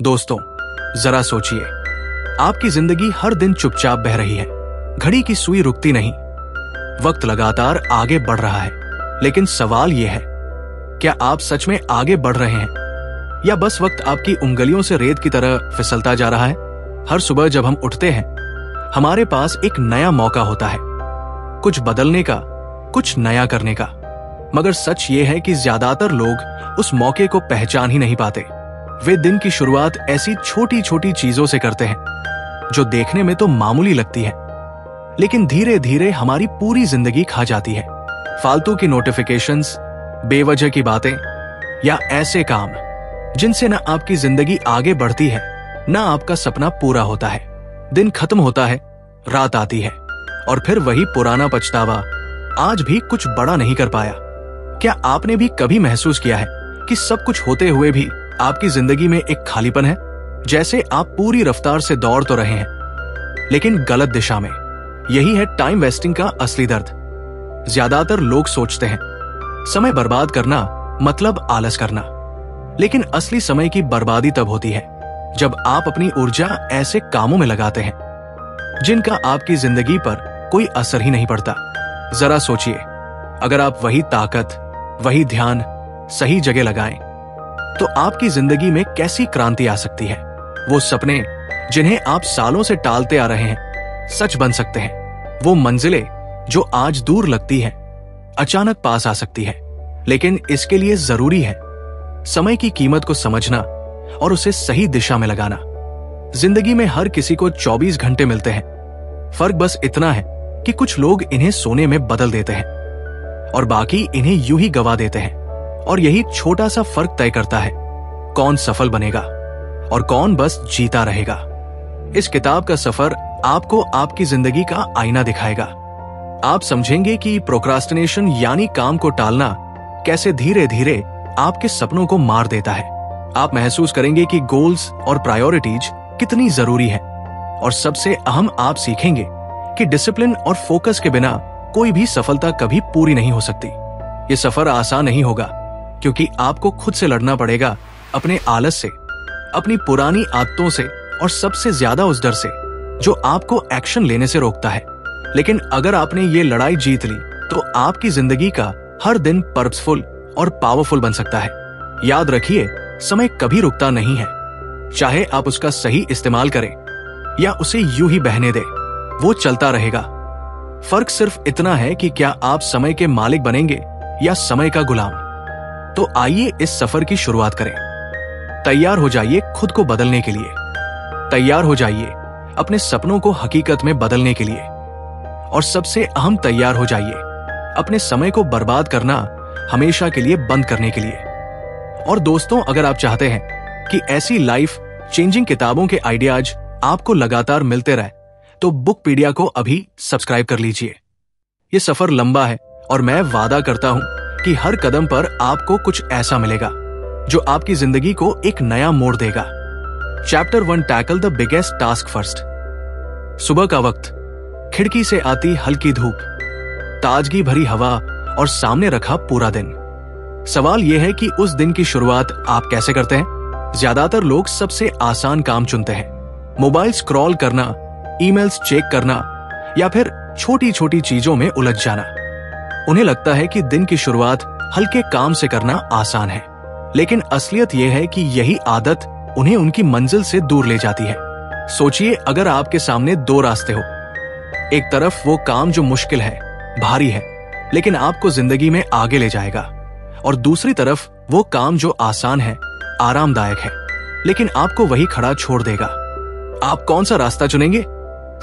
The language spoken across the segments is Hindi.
दोस्तों, जरा सोचिए, आपकी जिंदगी हर दिन चुपचाप बह रही है। घड़ी की सुई रुकती नहीं, वक्त लगातार आगे बढ़ रहा है। लेकिन सवाल यह है, क्या आप सच में आगे बढ़ रहे हैं या बस वक्त आपकी उंगलियों से रेत की तरह फिसलता जा रहा है? हर सुबह जब हम उठते हैं, हमारे पास एक नया मौका होता है, कुछ बदलने का, कुछ नया करने का। मगर सच ये है कि ज्यादातर लोग उस मौके को पहचान ही नहीं पाते। वे दिन की शुरुआत ऐसी छोटी छोटी चीजों से करते हैं जो देखने में तो मामूली लगती है, लेकिन धीरे धीरे हमारी पूरी जिंदगी खा जाती है। फालतू की नोटिफिकेशंस, बेवजह की बातें या ऐसे काम जिनसे न आपकी जिंदगी आगे बढ़ती है, न आपका सपना पूरा होता है। दिन खत्म होता है, रात आती है और फिर वही पुराना पछतावा, आज भी कुछ बड़ा नहीं कर पाया। क्या आपने भी कभी महसूस किया है कि सब कुछ होते हुए भी आपकी जिंदगी में एक खालीपन है, जैसे आप पूरी रफ्तार से दौड़ तो रहे हैं लेकिन गलत दिशा में? यही है टाइम वेस्टिंग का असली दर्द। ज्यादातर लोग सोचते हैं समय बर्बाद करना मतलब आलस करना, लेकिन असली समय की बर्बादी तब होती है जब आप अपनी ऊर्जा ऐसे कामों में लगाते हैं जिनका आपकी जिंदगी पर कोई असर ही नहीं पड़ता। जरा सोचिए, अगर आप वही ताकत, वही ध्यान सही जगह लगाएं, तो आपकी जिंदगी में कैसी क्रांति आ सकती है। वो सपने जिन्हें आप सालों से टालते आ रहे हैं सच बन सकते हैं। वो मंजिलें जो आज दूर लगती हैं अचानक पास आ सकती है। लेकिन इसके लिए जरूरी है समय की कीमत को समझना और उसे सही दिशा में लगाना। जिंदगी में हर किसी को 24 घंटे मिलते हैं। फर्क बस इतना है कि कुछ लोग इन्हें सोने में बदल देते हैं और बाकी इन्हें यूं ही गवा देते हैं। और यही छोटा सा फर्क तय करता है कौन सफल बनेगा और कौन बस जीता रहेगा। इस किताब का सफर आपको आपकी जिंदगी का आईना दिखाएगा। आप समझेंगे कि प्रोक्रास्टिनेशन यानी काम को टालना कैसे धीरे धीरे आपके सपनों को मार देता है। आप महसूस करेंगे कि गोल्स और प्रायोरिटीज कितनी जरूरी है। और सबसे अहम, आप सीखेंगे कि डिसिप्लिन और फोकस के बिना कोई भी सफलता कभी पूरी नहीं हो सकती। ये सफर आसान नहीं होगा, क्योंकि आपको खुद से लड़ना पड़ेगा, अपने आलस से, अपनी पुरानी आदतों से और सबसे ज्यादा उस डर से जो आपको एक्शन लेने से रोकता है। लेकिन अगर आपने ये लड़ाई जीत ली, तो आपकी जिंदगी का हर दिन पर्पसफुल और पावरफुल बन सकता है। याद रखिए, समय कभी रुकता नहीं है। चाहे आप उसका सही इस्तेमाल करें या उसे यूं ही बहने दें, वो चलता रहेगा। फर्क सिर्फ इतना है कि क्या आप समय के मालिक बनेंगे या समय का गुलाम। तो आइए इस सफर की शुरुआत करें। तैयार हो जाइए खुद को बदलने के लिए। तैयार हो जाइए अपने सपनों को हकीकत में बदलने के लिए। और सबसे अहम, तैयार हो जाइए अपने समय को बर्बाद करना हमेशा के लिए बंद करने के लिए। और दोस्तों, अगर आप चाहते हैं कि ऐसी लाइफ चेंजिंग किताबों के आइडियाज आपको लगातार मिलते रहे, तो बुकपीडिया को अभी सब्सक्राइब कर लीजिए। ये सफर लंबा है और मैं वादा करता हूं कि हर कदम पर आपको कुछ ऐसा मिलेगा जो आपकी जिंदगी को एक नया मोड़ देगा। Chapter 1, tackle the biggest task first. सुबह का वक्त, खिड़की से आती हल्की धूप, ताजगी भरी हवा और सामने रखा पूरा दिन। सवाल यह है कि उस दिन की शुरुआत आप कैसे करते हैं? ज्यादातर लोग सबसे आसान काम चुनते हैं, मोबाइल स्क्रॉल करना, ईमेल्स चेक करना या फिर छोटी छोटी चीजों में उलझ जाना। उन्हें लगता है कि दिन की शुरुआत हल्के काम से करना आसान है, लेकिन असलियत यह है कि यही आदत उन्हें उनकी मंजिल से दूर ले जाती है। सोचिए, अगर आपके सामने दो रास्ते हो, एक तरफ वो काम जो मुश्किल है, भारी है, लेकिन आपको जिंदगी में आगे ले जाएगा, और दूसरी तरफ वो काम जो आसान है, आरामदायक है, लेकिन आपको वही खड़ा छोड़ देगा। आप कौन सा रास्ता चुनेंगे?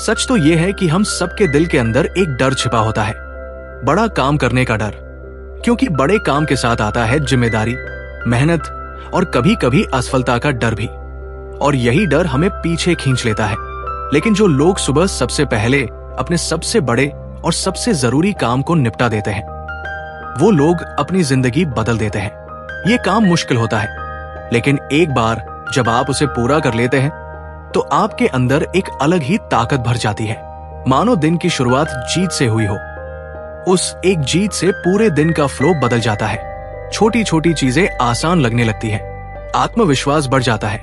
सच तो यह है कि हम सबके दिल के अंदर एक डर छिपा होता है, बड़ा काम करने का डर। क्योंकि बड़े काम के साथ आता है जिम्मेदारी, मेहनत और कभी कभी असफलता का डर भी। और यही डर हमें पीछे खींच लेता है। लेकिन जो लोग सुबह सबसे पहले अपने सबसे बड़े और सबसे जरूरी काम को निपटा देते हैं, वो लोग अपनी जिंदगी बदल देते हैं। ये काम मुश्किल होता है, लेकिन एक बार जब आप उसे पूरा कर लेते हैं, तो आपके अंदर एक अलग ही ताकत भर जाती है। मानो दिन की शुरुआत जीत से हुई हो। उस एक जीत से पूरे दिन का फ्लो बदल जाता है। छोटी छोटी चीजें आसान लगने लगती हैं, आत्मविश्वास बढ़ जाता है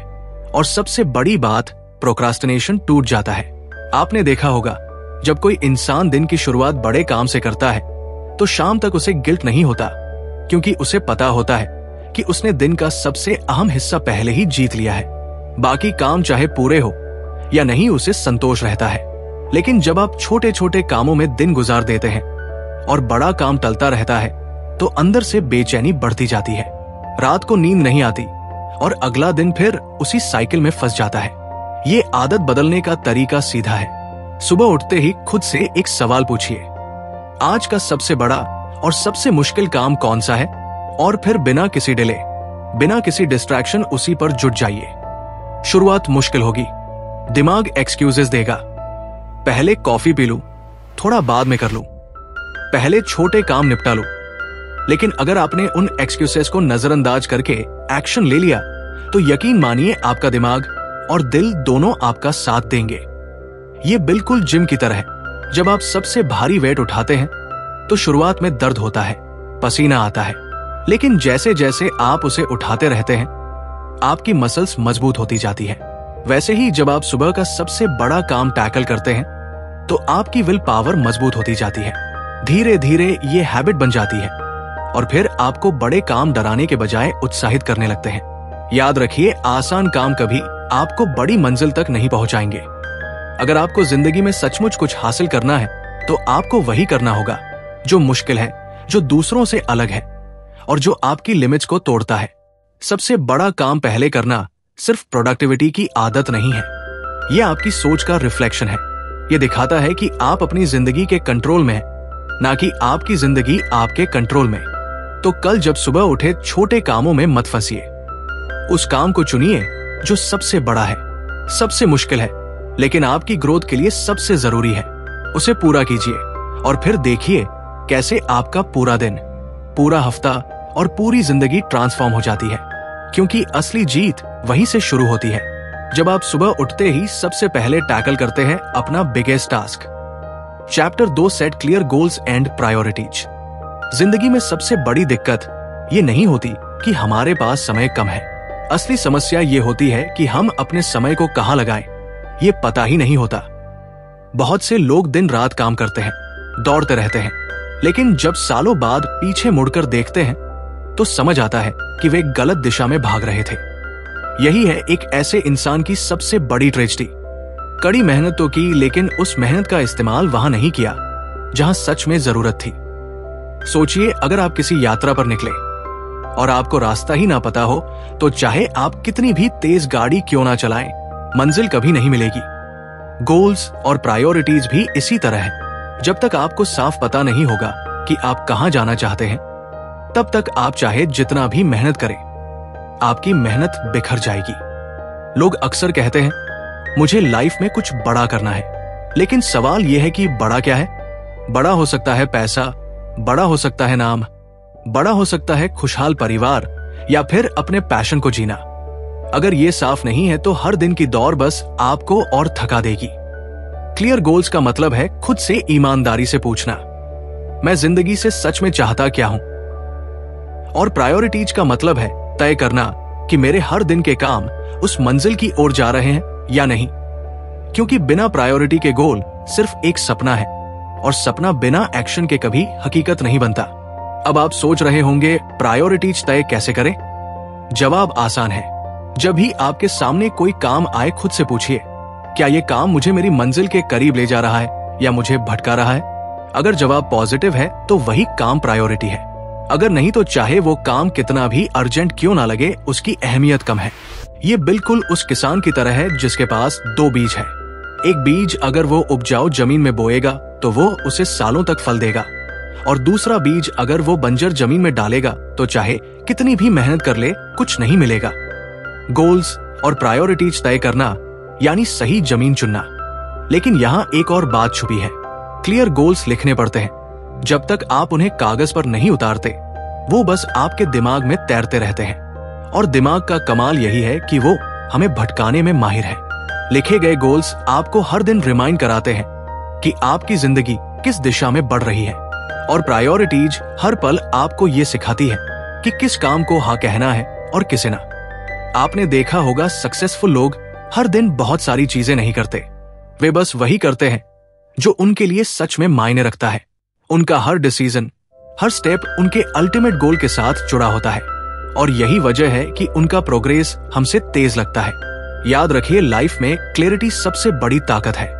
और सबसे बड़ी बात, प्रोक्रास्टिनेशन टूट जाता है। आपने देखा होगा, जब कोई इंसान दिन की शुरुआत बड़े काम से करता है तो शाम तक उसे गिल्ट नहीं होता, क्योंकि उसे पता होता है कि उसने दिन का सबसे अहम हिस्सा पहले ही जीत लिया है। बाकी काम चाहे पूरे हो या नहीं, उसे संतोष रहता है। लेकिन जब आप छोटे छोटे कामों में दिन गुजार देते हैं और बड़ा काम टलता रहता है, तो अंदर से बेचैनी बढ़ती जाती है, रात को नींद नहीं आती और अगला दिन फिर उसी साइकिल में फंस जाता है। ये आदत बदलने का तरीका सीधा है। सुबह उठते ही खुद से एक सवाल पूछिए, आज का सबसे बड़ा और सबसे मुश्किल काम कौन सा है? और फिर बिना किसी डिले, बिना किसी डिस्ट्रैक्शन उसी पर जुट जाइए। शुरुआत मुश्किल होगी, दिमाग एक्सक्यूजेस देगा, पहले कॉफी पी लूं, थोड़ा बाद में कर लूं, पहले छोटे काम निपटा लूं। लेकिन अगर आपने उन एक्सक्यूजेस को नजरअंदाज करके एक्शन ले लिया, तो यकीन मानिए आपका दिमाग और दिल दोनों आपका साथ देंगे। ये बिल्कुल जिम की तरह है। जब आप सबसे भारी वेट उठाते हैं तो शुरुआत में दर्द होता है, पसीना आता है, लेकिन जैसे जैसे आप उसे उठाते रहते हैं, आपकी मसल्स मजबूत होती जाती है। वैसे ही जब आप सुबह का सबसे बड़ा काम टैकल करते हैं तो आपकी विल पावर मजबूत होती जाती है। धीरे धीरे ये हैबिट बन जाती है और फिर आपको बड़े काम डराने के बजाय उत्साहित करने लगते हैं। याद रखिए, आसान काम कभी आपको बड़ी मंजिल तक नहीं पहुंचाएंगे। अगर आपको जिंदगी में सचमुच कुछ हासिल करना है तो आपको वही करना होगा जो मुश्किल है, जो दूसरों से अलग है और जो आपकी लिमिट्स को तोड़ता है। सबसे बड़ा काम पहले करना सिर्फ प्रोडक्टिविटी की आदत नहीं है, यह आपकी सोच का रिफ्लेक्शन है। यह दिखाता है कि आप अपनी जिंदगी के कंट्रोल में हैं, ना कि आपकी जिंदगी आपके कंट्रोल में। तो कल जब सुबह उठे, छोटे कामों में मत फंसिए। उस काम को चुनिए जो सबसे बड़ा है, सबसे मुश्किल है, लेकिन आपकी ग्रोथ के लिए सबसे जरूरी है। उसे पूरा कीजिए और फिर देखिए कैसे आपका पूरा दिन, पूरा हफ्ता और पूरी जिंदगी ट्रांसफॉर्म हो जाती है। क्योंकि असली जीत वहीं से शुरू होती है, जब आप सुबह उठते ही सबसे पहले टैकल करते हैं अपना biggest task. Chapter 2, set clear goals and priorities. जिंदगी में सबसे बड़ी दिक्कत ये नहीं होती कि हमारे पास समय कम है। असली समस्या ये होती है कि हम अपने समय को कहां लगाएं, ये पता ही नहीं होता। बहुत से लोग दिन रात काम करते हैं, दौड़ते रहते हैं, लेकिन जब सालों बाद पीछे मुड़कर देखते हैं तो समझ आता है कि वे गलत दिशा में भाग रहे थे। यही है एक ऐसे इंसान की सबसे बड़ी ट्रेजेडी। कड़ी मेहनत तो की, लेकिन उस मेहनत का इस्तेमाल वहां नहीं किया जहां सच में जरूरत थी। सोचिए, अगर आप किसी यात्रा पर निकले और आपको रास्ता ही ना पता हो, तो चाहे आप कितनी भी तेज गाड़ी क्यों ना चलाएं, मंजिल कभी नहीं मिलेगी। गोल्स और प्रायोरिटीज भी इसी तरह है। जब तक आपको साफ पता नहीं होगा कि आप कहां जाना चाहते हैं, तब तक आप चाहे जितना भी मेहनत करें, आपकी मेहनत बिखर जाएगी। लोग अक्सर कहते हैं, मुझे लाइफ में कुछ बड़ा करना है। लेकिन सवाल यह है कि बड़ा क्या है? बड़ा हो सकता है पैसा, बड़ा हो सकता है नाम, बड़ा हो सकता है खुशहाल परिवार, या फिर अपने पैशन को जीना। अगर ये साफ नहीं है तो हर दिन की दौड़ बस आपको और थका देगी। क्लियर गोल्स का मतलब है खुद से ईमानदारी से पूछना, मैं जिंदगी से सच में चाहता क्या हूं? और प्रायोरिटीज का मतलब है तय करना कि मेरे हर दिन के काम उस मंजिल की ओर जा रहे हैं या नहीं। क्योंकि बिना प्रायोरिटी के गोल सिर्फ एक सपना है, और सपना बिना एक्शन के कभी हकीकत नहीं बनता। अब आप सोच रहे होंगे, प्रायोरिटीज तय कैसे करें? जवाब आसान है। जब भी आपके सामने कोई काम आए, खुद से पूछिए, क्या यह काम मुझे मेरी मंजिल के करीब ले जा रहा है या मुझे भटका रहा है? अगर जवाब पॉजिटिव है तो वही काम प्रायोरिटी है। अगर नहीं तो चाहे वो काम कितना भी अर्जेंट क्यों ना लगे, उसकी अहमियत कम है। ये बिल्कुल उस किसान की तरह है जिसके पास 2 बीज है। एक बीज अगर वो उपजाऊ जमीन में बोएगा तो वो उसे सालों तक फल देगा, और दूसरा बीज अगर वो बंजर जमीन में डालेगा तो चाहे कितनी भी मेहनत कर ले, कुछ नहीं मिलेगा। गोल्स और प्रायोरिटीज तय करना यानी सही जमीन चुनना। लेकिन यहाँ एक और बात छुपी है। क्लियर गोल्स लिखने पड़ते हैं। जब तक आप उन्हें कागज पर नहीं उतारते, वो बस आपके दिमाग में तैरते रहते हैं। और दिमाग का कमाल यही है कि वो हमें भटकाने में माहिर है। लिखे गए गोल्स आपको हर दिन रिमाइंड कराते हैं कि आपकी जिंदगी किस दिशा में बढ़ रही है, और प्रायोरिटीज हर पल आपको ये सिखाती है कि किस काम को हाँ कहना है और किसे ना। आपने देखा होगा सक्सेसफुल लोग हर दिन बहुत सारी चीजें नहीं करते, वे बस वही करते हैं जो उनके लिए सच में मायने रखता है। उनका हर डिसीजन, हर स्टेप उनके अल्टीमेट गोल के साथ जुड़ा होता है और यही वजह है कि उनका प्रोग्रेस हमसे तेज लगता है। याद रखिए, लाइफ में क्लैरिटी सबसे बड़ी ताकत है।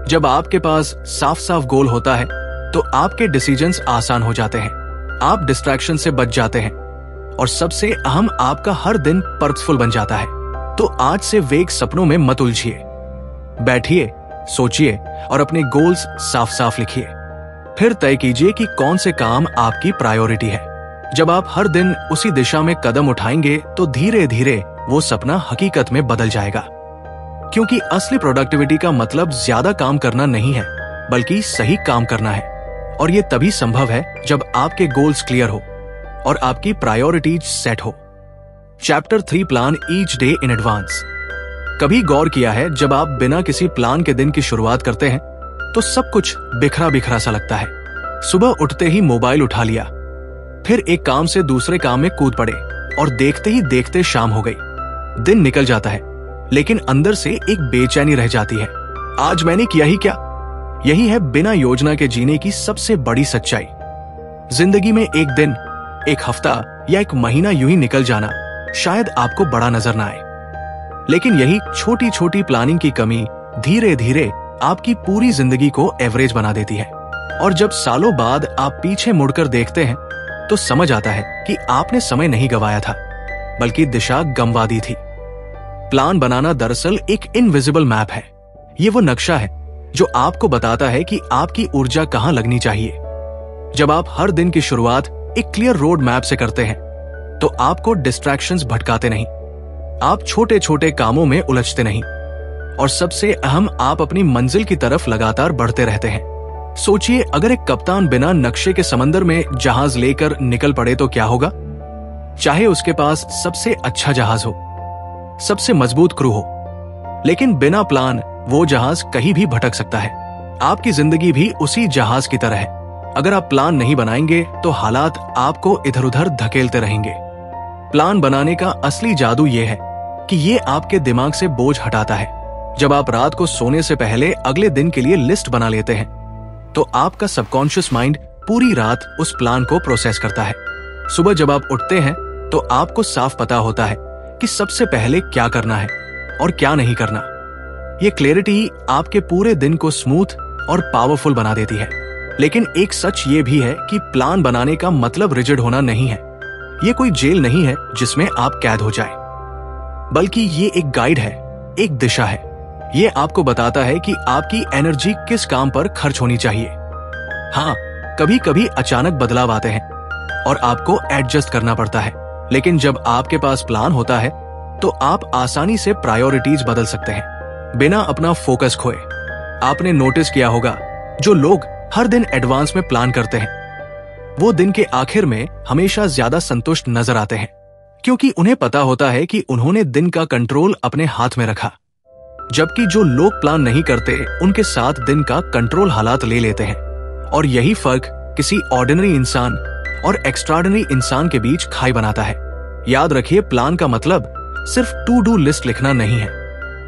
जब आपके पास साफ साफ गोल होता है तो आपके डिसीजंस आसान हो जाते हैं, आप डिस्ट्रैक्शन से बच जाते हैं और सबसे अहम, आपका हर दिन पर्पसफुल बन जाता है। तो आज से वेग सपनों में मत उलझिए, बैठिए, सोचिए और अपने गोल्स साफ साफ लिखिए। फिर तय कीजिए कि कौन से काम आपकी प्रायोरिटी है। जब आप हर दिन उसी दिशा में कदम उठाएंगे तो धीरे धीरे वो सपना हकीकत में बदल जाएगा। क्योंकि असली प्रोडक्टिविटी का मतलब ज्यादा काम करना नहीं है, बल्कि सही काम करना है। और ये तभी संभव है जब आपके गोल्स क्लियर हो और आपकी प्रायोरिटीज सेट हो। Chapter 3, plan each day in advance. कभी गौर किया है, जब आप बिना किसी प्लान के दिन की शुरुआत करते हैं तो सब कुछ बिखरा बिखरा सा लगता है। सुबह उठते ही मोबाइल उठा लिया, फिर एक काम से दूसरे काम में कूद पड़े और देखते ही देखते शाम हो गई। दिन निकल जाता है, लेकिन अंदर से एक बेचैनी रह जाती है। आज मैंने किया ही क्या? यही है बिना योजना के जीने की सबसे बड़ी सच्चाई। जिंदगी में एक दिन, एक हफ्ता या एक महीना यूं ही निकल जाना शायद आपको बड़ा नजर ना आए, लेकिन यही छोटी छोटी प्लानिंग की कमी धीरे धीरे आपकी पूरी जिंदगी को एवरेज बना देती है। और जब सालों बाद आप पीछे मुड़कर देखते हैं तो समझ आता है कि आपने समय नहीं गंवाया था, बल्कि दिशा गंवा दी थी। प्लान बनाना दरअसल एक इनविजिबल मैप है। ये वो नक्शा है जो आपको बताता है कि आपकी ऊर्जा कहां लगनी चाहिए। जब आप हर दिन की शुरुआत एक क्लियर रोड मैप से करते हैं तो आपको डिस्ट्रैक्शंस भटकाते नहीं, आप छोटे छोटे कामों में उलझते नहीं और सबसे अहम, आप अपनी मंजिल की तरफ लगातार बढ़ते रहते हैं। सोचिए, अगर एक कप्तान बिना नक्शे के समंदर में जहाज लेकर निकल पड़े तो क्या होगा? चाहे उसके पास सबसे अच्छा जहाज हो, सबसे मजबूत क्रू हो, लेकिन बिना प्लान वो जहाज कहीं भी भटक सकता है। आपकी जिंदगी भी उसी जहाज की तरह है। अगर आप प्लान नहीं बनाएंगे तो हालात आपको इधर उधर धकेलते रहेंगे। प्लान बनाने का असली जादू ये है कि ये आपके दिमाग से बोझ हटाता है। जब आप रात को सोने से पहले अगले दिन के लिए लिस्ट बना लेते हैं तो आपका सबकॉन्शियस माइंड पूरी रात उस प्लान को प्रोसेस करता है। सुबह जब आप उठते हैं तो आपको साफ पता होता है कि सबसे पहले क्या करना है और क्या नहीं करना। ये क्लैरिटी आपके पूरे दिन को स्मूथ और पावरफुल बना देती है। लेकिन एक सच ये भी है कि प्लान बनाने का मतलब रिजिड होना नहीं है। ये कोई जेल नहीं है जिसमें आप कैद हो जाए, बल्कि ये एक गाइड है, एक दिशा है। ये आपको बताता है कि आपकी एनर्जी किस काम पर खर्च होनी चाहिए। हाँ, कभी कभी अचानक बदलाव आते हैं और आपको एडजस्ट करना पड़ता है, लेकिन जब आपके पास प्लान होता है तो आप आसानी से प्रायोरिटीज बदल सकते हैं बिना अपना फोकस खोए। आपने नोटिस किया होगा, जो लोग हर दिन एडवांस में प्लान करते हैं वो दिन के आखिर में हमेशा ज्यादा संतुष्ट नजर आते हैं, क्योंकि उन्हें पता होता है कि उन्होंने दिन का कंट्रोल अपने हाथ में रखा। जबकि जो लोग प्लान नहीं करते उनके साथ दिन का कंट्रोल हालात ले लेते हैं। और यही फर्क किसी ऑर्डिनरी इंसान और एक्स्ट्राऑर्डिनरी इंसान के बीच खाई बनाता है। याद रखिए, प्लान का मतलब सिर्फ टू डू लिस्ट लिखना नहीं है।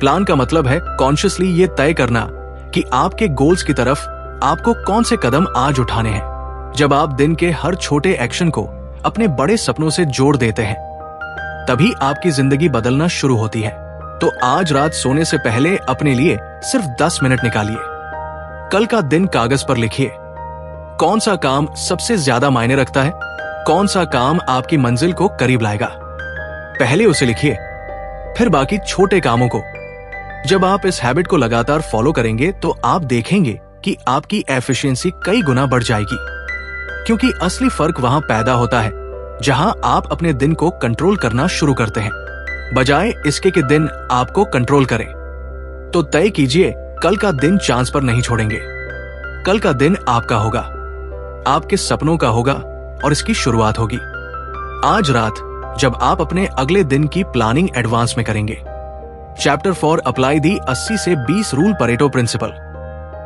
प्लान का मतलब है कॉन्शियसली ये तय करना कि आपके गोल्स की तरफ आपको कौन से कदम आज उठाने हैं। जब आप दिन के हर छोटे एक्शन को अपने बड़े सपनों से जोड़ देते हैं तभी आपकी जिंदगी बदलना शुरू होती है। तो आज रात सोने से पहले अपने लिए सिर्फ 10 मिनट निकालिए। कल का दिन कागज पर लिखिए। कौन सा काम सबसे ज्यादा मायने रखता है, कौन सा काम आपकी मंजिल को करीब लाएगा, पहले उसे लिखिए, फिर बाकी छोटे कामों को। जब आप इस हैबिट को लगातार फॉलो करेंगे तो आप देखेंगे कि आपकी एफिशिएंसी कई गुना बढ़ जाएगी, क्योंकि असली फर्क वहां पैदा होता है जहां आप अपने दिन को कंट्रोल करना शुरू करते हैं, बजाय इसके कि दिन आपको कंट्रोल करे। तो तय कीजिए, कल का दिन चांस पर नहीं छोड़ेंगे। कल का दिन आपका होगा, आपके सपनों का होगा और इसकी शुरुआत होगी आज रात, जब आप अपने अगले दिन की प्लानिंग एडवांस में करेंगे। चैप्टर 4, अप्लाई दी 80 से 20 रूल परेटो प्रिंसिपल।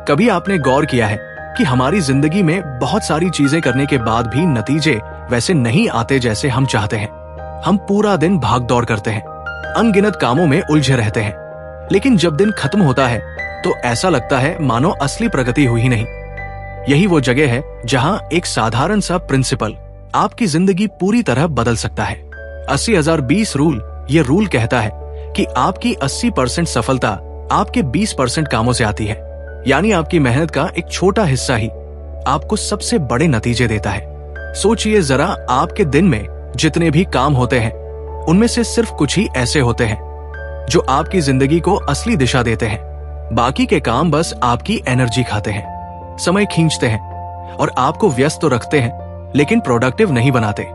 कभी आपने गौर किया है कि हमारी जिंदगी में बहुत सारी चीजें करने के बाद भी नतीजे वैसे नहीं आते जैसे हम चाहते हैं। हम पूरा दिन भाग दौड़ करते हैं, अनगिनत कामों में उलझे रहते हैं, लेकिन जब दिन खत्म होता है तो ऐसा लगता है मानो असली प्रगति हुई ही नहीं। यही वो जगह है जहां एक साधारण सा प्रिंसिपल आपकी जिंदगी पूरी तरह बदल सकता है। 80,020 रूल। ये रूल कहता है कि आपकी 80% सफलता आपके 20% कामों से आती है, यानी आपकी मेहनत का एक छोटा हिस्सा ही आपको सबसे बड़े नतीजे देता है। सोचिए जरा, आपके दिन में जितने भी काम होते हैं उनमें से सिर्फ कुछ ही ऐसे होते हैं जो आपकी जिंदगी को असली दिशा देते हैं। बाकी के काम बस आपकी एनर्जी खाते हैं, समय खींचते हैं और आपको व्यस्त तो रखते हैं लेकिन प्रोडक्टिव नहीं बनाते।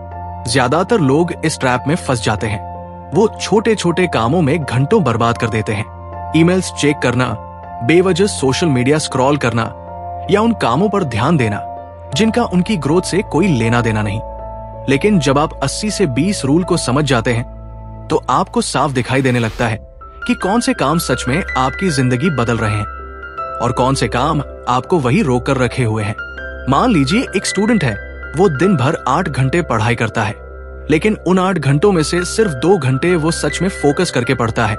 ज्यादातर लोग इस ट्रैप में फंस जाते हैं। वो छोटे छोटे कामों में घंटों बर्बाद कर देते हैं। ईमेल्स चेक करना, बेवजह सोशल मीडिया स्क्रॉल करना या उन कामों पर ध्यान देना जिनका उनकी ग्रोथ से कोई लेना देना नहीं। लेकिन जब आप 80 से 20 रूल को समझ जाते हैं तो आपको साफ दिखाई देने लगता है कि कौन से काम सच में आपकी जिंदगी बदल रहे हैं और कौन से काम आपको वही रोक कर रखे हुए हैं। मान लीजिए एक स्टूडेंट है, वो दिन भर 8 घंटे पढ़ाई करता है, लेकिन उन 8 घंटों में से सिर्फ 2 घंटे वो सच में फोकस करके पढ़ता है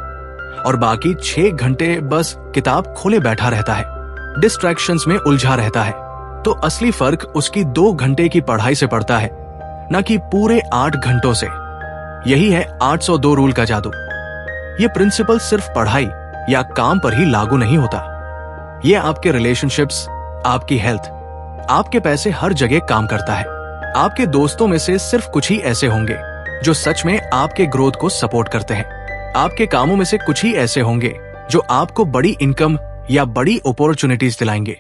और बाकी 6 घंटे बस किताब खोले बैठा रहता है, डिस्ट्रैक्शंस में उलझा रहता है। तो असली फर्क उसकी 2 घंटे की पढ़ाई से पड़ता है, न कि पूरे 8 घंटों से। यही है 802 रूल का जादू। ये प्रिंसिपल सिर्फ पढ़ाई या काम पर ही लागू नहीं होता। ये आपके रिलेशनशिप्स, आपकी हेल्थ, आपके पैसे, हर जगह काम करता है। आपके दोस्तों में से सिर्फ कुछ ही ऐसे होंगे जो सच में आपके ग्रोथ को सपोर्ट करते हैं। आपके कामों में से कुछ ही ऐसे होंगे जो आपको बड़ी इनकम या बड़ी अपॉर्चुनिटीज दिलाएंगे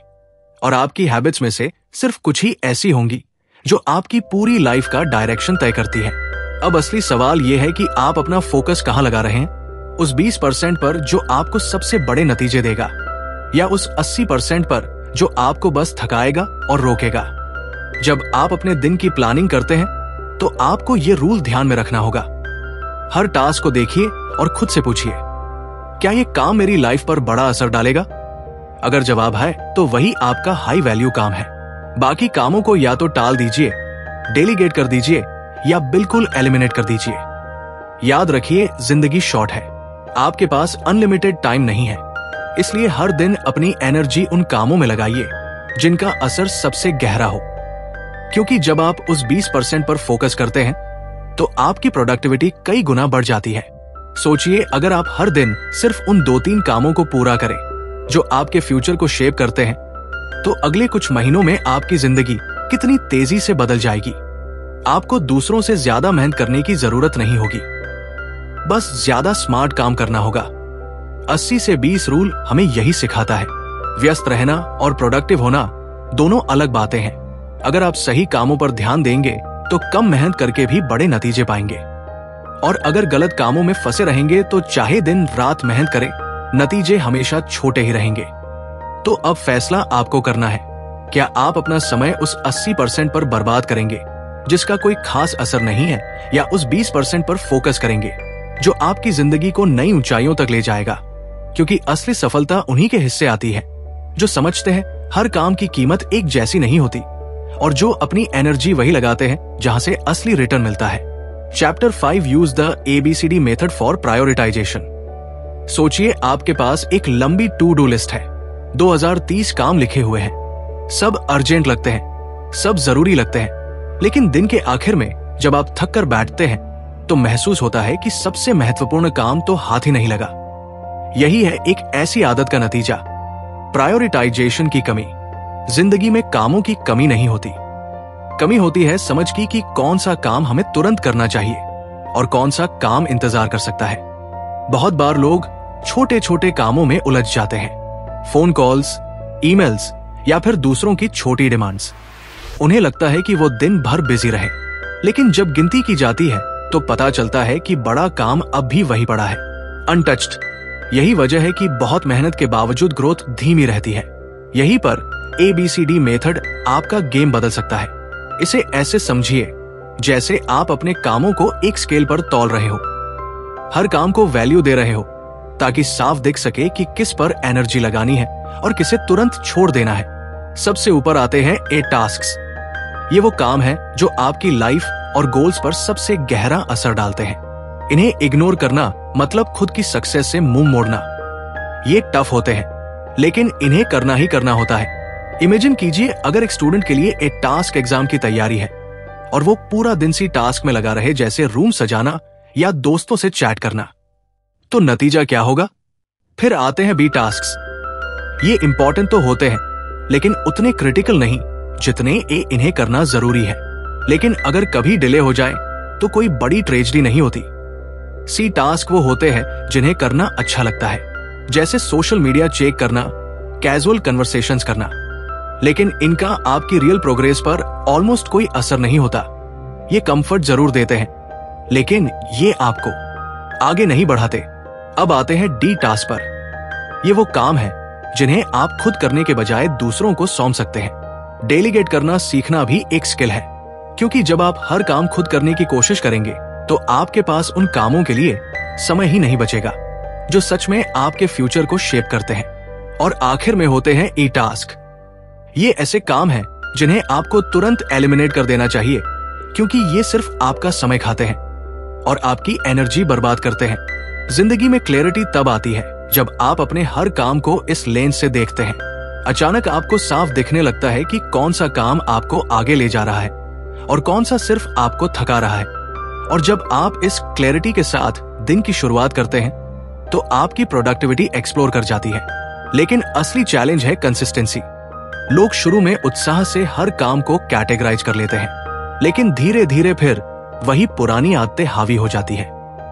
और आपकी हैबिट्स में से सिर्फ कुछ ही ऐसी होंगी जो आपकी पूरी लाइफ का डायरेक्शन तय करती है। अब असली सवाल यह है कि आप अपना फोकस कहां लगा रहे हैं, उस 20% पर जो आपको सबसे बड़े नतीजे देगा या उस 80% पर जो आपको बस थकाएगा और रोकेगा। जब आप अपने दिन की प्लानिंग करते हैं तो आपको ये रूल ध्यान में रखना होगा। हर टास्क को देखिए और खुद से पूछिए, क्या ये काम मेरी लाइफ पर बड़ा असर डालेगा? अगर जवाब है तो वही आपका हाई वैल्यू काम है। बाकी कामों को या तो टाल दीजिए, डेलीगेट कर दीजिए या बिल्कुल एलिमिनेट कर दीजिए। याद रखिए, जिंदगी शॉर्ट है, आपके पास अनलिमिटेड टाइम नहीं है, इसलिए हर दिन अपनी एनर्जी उन कामों में लगाइए जिनका असर सबसे गहरा हो। क्योंकि जब आप उस 20% पर फोकस करते हैं तो आपकी प्रोडक्टिविटी कई गुना बढ़ जाती है। सोचिए, अगर आप हर दिन सिर्फ उन 2-3 कामों को पूरा करें जो आपके फ्यूचर को शेप करते हैं, तो अगले कुछ महीनों में आपकी जिंदगी कितनी तेजी से बदल जाएगी। आपको दूसरों से ज्यादा मेहनत करने की जरूरत नहीं होगी, बस ज्यादा स्मार्ट काम करना होगा। 80 से 20 रूल हमें यही सिखाता है। व्यस्त रहना और प्रोडक्टिव होना दोनों अलग बातें हैं। अगर आप सही कामों पर ध्यान देंगे तो कम मेहनत करके भी बड़े नतीजे पाएंगे, और अगर गलत कामों में फंसे रहेंगे तो चाहे दिन रात मेहनत करें, नतीजे हमेशा छोटे ही रहेंगे। तो अब फैसला आपको करना है, क्या आप अपना समय उस 80% पर बर्बाद करेंगे जिसका कोई खास असर नहीं है, या उस 20% पर फोकस करेंगे जो आपकी जिंदगी को नई ऊंचाइयों तक ले जाएगा। क्योंकि असली सफलता उन्हीं के हिस्से आती है जो समझते हैं हर काम की कीमत एक जैसी नहीं होती और जो अपनी एनर्जी वही लगाते हैं जहां से असली रिटर्न मिलता है। Chapter 5 use the ABCD method for prioritisation. सोचिए, आपके पास एक लंबी टू डू लिस्ट है, 2030 काम लिखे हुए हैं, सब अर्जेंट लगते हैं, सब जरूरी लगते हैं, लेकिन दिन के आखिर में जब आप थक कर बैठते हैं तो महसूस होता है कि सबसे महत्वपूर्ण काम तो हाथ ही नहीं लगा। यही है एक ऐसी आदत का नतीजा, प्रायोरिटाइजेशन की कमी। जिंदगी में कामों की कमी नहीं होती, कमी होती है समझ की कि कौन सा काम हमें तुरंत करना चाहिए और कौन सा काम इंतजार कर सकता है। बहुत बार लोग छोटे छोटे कामों में उलझ जाते हैं, फोन कॉल्स, ईमेल्स या फिर दूसरों की छोटी डिमांड्स। उन्हें लगता है कि वो दिन भर बिजी रहे, लेकिन जब गिनती की जाती है तो पता चलता है कि बड़ा काम अब भी वही पड़ा है, अनटच्ड। यही वजह है कि बहुत मेहनत के बावजूद ग्रोथ धीमी रहती है। यहीं पर ABCD मेथड आपका गेम बदल सकता है। इसे ऐसे समझिए जैसे आप अपने कामों को एक स्केल पर तौल रहे हो, हर काम को वैल्यू दे रहे हो ताकि साफ दिख सके कि किस पर एनर्जी लगानी है और किसे तुरंत छोड़ देना है। सबसे ऊपर आते हैं 8 टास्क्स। ये वो काम है जो आपकी लाइफ और गोल्स पर सबसे गहरा असर डालते हैं। इन्हें इग्नोर करना मतलब खुद की सक्सेस से मुंह मोड़ना। ये टफ होते हैं, लेकिन इन्हें करना ही करना होता है। इमेजिन कीजिए अगर एक स्टूडेंट के लिए एक टास्क एग्जाम की तैयारी है और वो पूरा दिन सी टास्क में लगा रहे, जैसे रूम सजाना या दोस्तों से चैट करना, तो नतीजा क्या होगा? फिर आते हैं बी टास्क्स। ये इंपॉर्टेंट तो होते हैं, लेकिन उतने क्रिटिकल नहीं जितने इन्हें करना जरूरी है। लेकिन अगर कभी डिले हो जाए तो कोई बड़ी ट्रेजेडी नहीं होती। सी टास्क वो होते हैं जिन्हें करना अच्छा लगता है, जैसे सोशल मीडिया चेक करना, कैजुअल कन्वर्सेशंस करना, लेकिन इनका आपकी रियल प्रोग्रेस पर ऑलमोस्ट कोई असर नहीं होता। ये कंफर्ट जरूर देते हैं, लेकिन ये आपको आगे नहीं बढ़ाते। अब आते हैं डी टास्क पर। ये वो काम है जिन्हें आप खुद करने के बजाय दूसरों को सौंप सकते हैं। डेलीगेट करना सीखना भी एक स्किल है, क्योंकि जब आप हर काम खुद करने की कोशिश करेंगे तो आपके पास उन कामों के लिए समय ही नहीं बचेगा जो सच में आपके फ्यूचर को शेप करते हैं। और आखिर में होते हैं ई टास्क। ये ऐसे काम हैं जिन्हें आपको तुरंत एलिमिनेट कर देना चाहिए, क्योंकि ये सिर्फ आपका समय खाते हैं और आपकी एनर्जी बर्बाद करते हैं। जिंदगी में क्लैरिटी तब आती है जब आप अपने हर काम को इस लेंस से देखते हैं। अचानक आपको साफ दिखने लगता है कि कौन सा काम आपको आगे ले जा रहा है और कौन सा सिर्फ आपको थका रहा है। और जब आप इस क्लैरिटी के साथ दिन की शुरुआत करते हैं तो आपकी प्रोडक्टिविटी एक्सप्लोर कर जाती है। लेकिन असली चैलेंज है कंसिस्टेंसी। लोग शुरू में उत्साह से हर काम को कैटेगराइज कर लेते हैं, लेकिन धीरे धीरे फिर वही पुरानी आदतें हावी हो जाती है।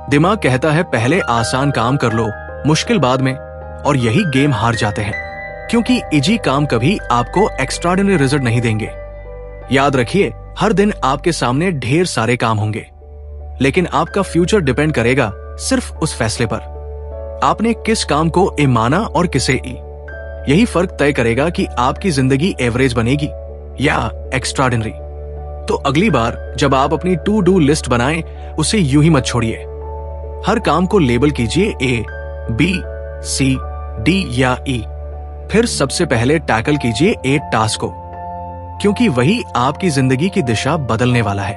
दिमाग कहता है पहले आसान काम कर लो, मुश्किल बाद में, और यही गेम हार जाते हैं, क्योंकि इजी काम कभी आपको एक्स्ट्राऑर्डिनरी रिजल्ट नहीं देंगे। याद रखिए, हर दिन आपके सामने ढेर सारे काम होंगे, लेकिन आपका फ्यूचर डिपेंड करेगा सिर्फ उस फैसले पर आपने किस काम को ए माना और किसे ई। यही फर्क तय करेगा कि आपकी जिंदगी एवरेज बनेगी या एक्स्ट्राऑर्डिनरी। तो अगली बार जब आप अपनी टू डू लिस्ट बनाएं, उसे यूं ही मत छोड़िए। हर काम को लेबल कीजिए ए, बी, सी, डी या ई। फिर सबसे पहले टैकल कीजिए ए टास्क को, क्योंकि वही आपकी जिंदगी की दिशा बदलने वाला है।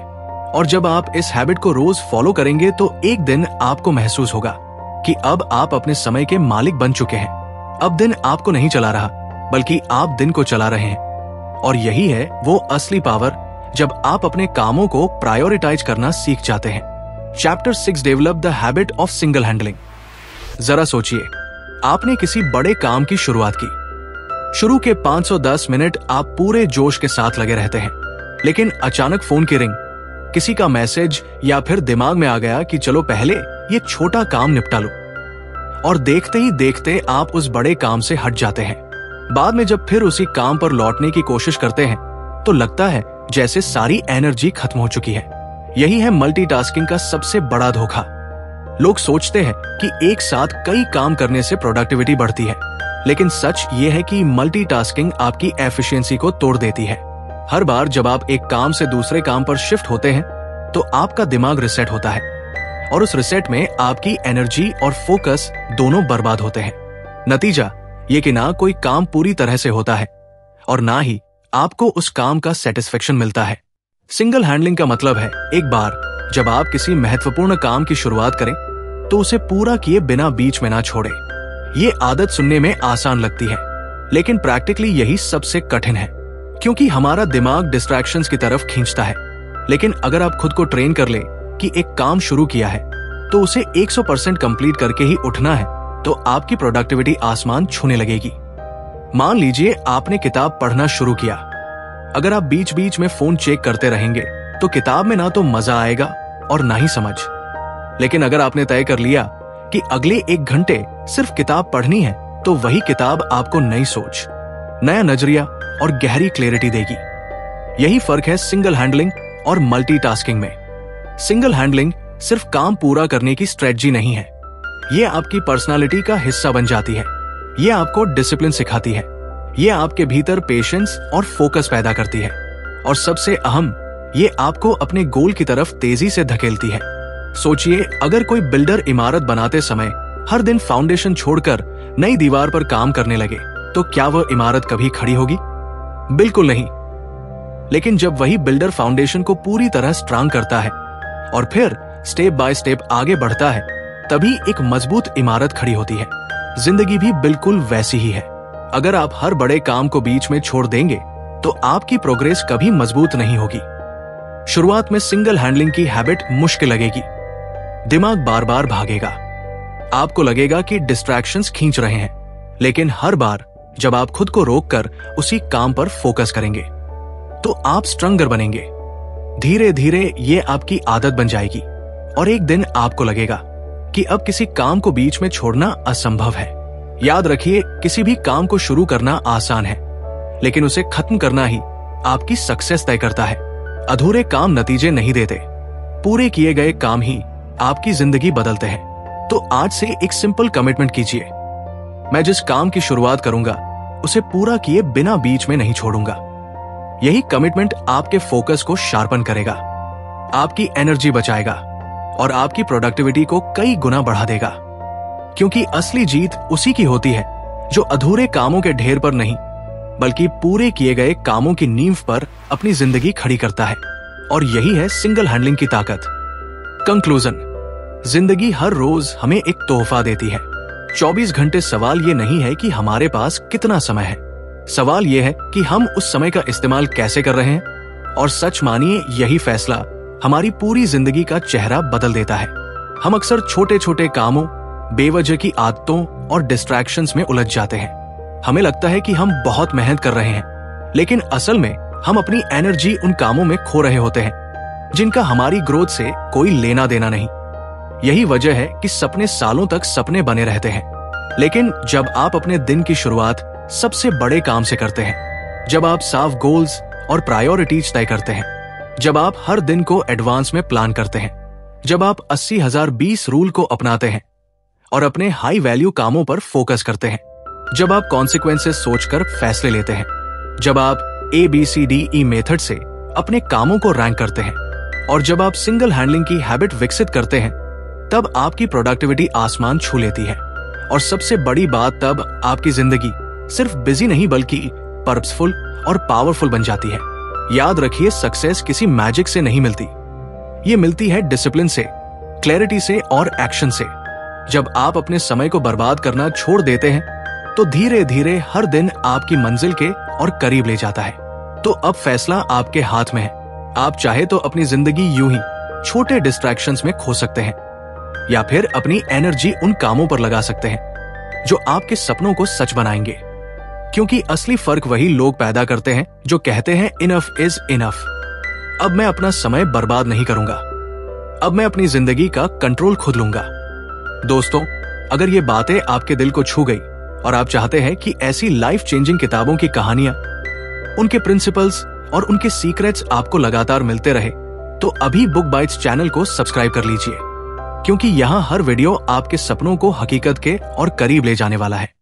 और जब आप इस हैबिट को रोज फॉलो करेंगे तो एक दिन आपको महसूस होगा कि अब आप अपने समय के मालिक बन चुके हैं। अब दिन आपको नहीं चला रहा, बल्कि आप दिन को चला रहे हैं। और यही है वो असली पावर, जब आप अपने कामों को प्रायोरिटाइज करना सीख जाते हैं। Chapter 6 develop the habit of single handling. जरा सोचिए, आपने किसी बड़े काम की शुरुआत की। शुरू के 510 मिनट आप पूरे जोश के साथ लगे रहते हैं, लेकिन अचानक फोन की रिंग, किसी का मैसेज, या फिर दिमाग में आ गया कि चलो पहले ये छोटा काम निपटा लो, और देखते ही देखते आप उस बड़े काम से हट जाते हैं। बाद में जब फिर उसी काम पर लौटने की कोशिश करते हैं तो लगता है जैसे सारी एनर्जी खत्म हो चुकी है। यही है मल्टीटास्किंग का सबसे बड़ा धोखा। लोग सोचते हैं कि एक साथ कई काम करने से प्रोडक्टिविटी बढ़ती है, लेकिन सच ये है कि मल्टीटास्किंग आपकी एफिशिएंसी को तोड़ देती है। हर बार जब आप एक काम से दूसरे काम पर शिफ्ट होते हैं तो आपका दिमाग रिसेट होता है, और उस रिसेट में आपकी एनर्जी और फोकस दोनों बर्बाद होते हैं। नतीजा ये कि ना कोई काम पूरी तरह से होता है और ना ही आपको उस काम का सेटिस्फेक्शन मिलता है। सिंगल हैंडलिंग का मतलब है एक बार जब आप किसी महत्वपूर्ण काम की शुरुआत करें तो उसे पूरा किए बिना बीच में ना छोड़ें। ये आदत सुनने में आसान लगती है, लेकिन प्रैक्टिकली यही सबसे कठिन है, क्योंकि हमारा दिमाग डिस्ट्रैक्शंस की तरफ खींचता है। लेकिन अगर आप खुद को ट्रेन कर ले कि एक काम शुरू किया है तो उसे 100% कंप्लीट करके ही उठना है, तो आपकी प्रोडक्टिविटी आसमान छूने लगेगी। मान लीजिए आपने किताब पढ़ना शुरू किया। अगर आप बीच बीच में फोन चेक करते रहेंगे तो किताब में ना तो मजा आएगा और ना ही समझ। लेकिन अगर आपने तय कर लिया कि अगले 1 घंटे सिर्फ किताब पढ़नी है, तो वही किताब आपको नई सोच, नया नजरिया और गहरी क्लैरिटी देगी। यही फर्क है सिंगल हैंडलिंग और मल्टीटास्किंग में। सिंगल हैंडलिंग सिर्फ काम पूरा करने की स्ट्रेटजी नहीं है, ये आपकी पर्सनालिटी का हिस्सा बन जाती है। ये आपको डिसिप्लिन सिखाती है, ये आपके भीतर पेशेंस और फोकस पैदा करती है, और सबसे अहम, ये आपको अपने गोल की तरफ तेजी से धकेलती है। सोचिए, अगर कोई बिल्डर इमारत बनाते समय हर दिन फाउंडेशन छोड़कर नई दीवार पर काम करने लगे तो क्या वह इमारत कभी खड़ी होगी? बिल्कुल नहीं। लेकिन जब वही बिल्डर फाउंडेशन को पूरी तरह स्ट्रांग करता है और फिर स्टेप बाय स्टेप आगे बढ़ता है, तभी एक मजबूत इमारत खड़ी होती है। जिंदगी भी बिल्कुल वैसी ही है। अगर आप हर बड़े काम को बीच में छोड़ देंगे तो आपकी प्रोग्रेस कभी मजबूत नहीं होगी। शुरुआत में सिंगल हैंडलिंग की हैबिट मुश्किल लगेगी। दिमाग बार बार भागेगा, आपको लगेगा कि डिस्ट्रैक्शंस खींच रहे हैं, लेकिन हर बार जब आप खुद को रोककर उसी काम पर फोकस करेंगे तो आप स्ट्रॉन्गर बनेंगे। धीरे धीरे ये आपकी आदत बन जाएगी और एक दिन आपको लगेगा कि अब किसी काम को बीच में छोड़ना असंभव है। याद रखिए, किसी भी काम को शुरू करना आसान है, लेकिन उसे खत्म करना ही आपकी सक्सेस तय करता है। अधूरे काम नतीजे नहीं देते, पूरे किए गए काम ही आपकी जिंदगी बदलते हैं। तो आज से एक सिंपल कमिटमेंट कीजिए, मैं जिस काम की शुरुआत करूंगा उसे पूरा किए बिना बीच में नहीं छोड़ूंगा। यही कमिटमेंट आपके फोकस को शार्पन करेगा, आपकी एनर्जी बचाएगा और आपकी प्रोडक्टिविटी को कई गुना बढ़ा देगा। क्योंकि असली जीत उसी की होती है जो अधूरे कामों के ढेर पर नहीं, बल्कि पूरे किए गए कामों की नींव पर अपनी जिंदगी खड़ी करता है। और यही है सिंगल हैंडलिंग की ताकत। कंक्लूजन, जिंदगी हर रोज हमें एक तोहफा देती है। 24 घंटे सवाल ये नहीं है कि हमारे पास कितना समय है, सवाल ये है कि हम उस समय का इस्तेमाल कैसे कर रहे हैं। और सच मानिए, यही फैसला हमारी पूरी जिंदगी का चेहरा बदल देता है। हम अक्सर छोटे छोटे कामों, बेवजह की आदतों और डिस्ट्रैक्शंस में उलझ जाते हैं। हमें लगता है कि हम बहुत मेहनत कर रहे हैं, लेकिन असल में हम अपनी एनर्जी उन कामों में खो रहे होते हैं जिनका हमारी ग्रोथ से कोई लेना देना नहीं। यही वजह है कि सपने सालों तक सपने बने रहते हैं, लेकिन जब आप अपने दिन की शुरुआत सबसे बड़े काम से करते हैं, जब आप साफ गोल्स और प्रायोरिटीज तय करते हैं, जब आप हर दिन को एडवांस में प्लान करते हैं, जब आप 80,020 रूल को अपनाते हैं और अपने हाई वैल्यू कामों पर फोकस करते हैं, जब आप कॉन्सिक्वेंसेस सोचकर फैसले लेते हैं, जब आप ABCDE मेथड से अपने कामों को रैंक करते हैं और जब आप सिंगल हैंडलिंग की हैबिट विकसित करते हैं, तब आपकी प्रोडक्टिविटी आसमान छू लेती है। और सबसे बड़ी बात, तब आपकी जिंदगी सिर्फ बिजी नहीं बल्कि पर्पसफुल और पावरफुल बन जाती है। याद रखिए, सक्सेस किसी मैजिक से नहीं मिलती, ये मिलती है डिसिप्लिन से, क्लैरिटी से और एक्शन से। जब आप अपने समय को बर्बाद करना छोड़ देते हैं तो धीरे धीरे हर दिन आपकी मंजिल के और करीब ले जाता है। तो अब फैसला आपके हाथ में है। आप चाहे तो अपनी जिंदगी यूं ही छोटे डिस्ट्रैक्शंस में खो सकते हैं, या फिर अपनी एनर्जी उन कामों पर लगा सकते हैं जो आपके सपनों को सच बनाएंगे। क्योंकि असली फर्क वही लोग पैदा करते हैं जो कहते हैं इनफ इज इनफ। अब मैं अपना समय बर्बाद नहीं करूंगा, अब मैं अपनी जिंदगी का कंट्रोल खुद लूंगा। दोस्तों, अगर ये बातें आपके दिल को छू गई और आप चाहते हैं कि ऐसी लाइफ चेंजिंग किताबों की कहानियां, उनके प्रिंसिपल्स और उनके सीक्रेट्स आपको लगातार मिलते रहे, तो अभी बुक बाइट्स चैनल को सब्सक्राइब कर लीजिए, क्योंकि यहाँ हर वीडियो आपके सपनों को हकीकत के और करीब ले जाने वाला है।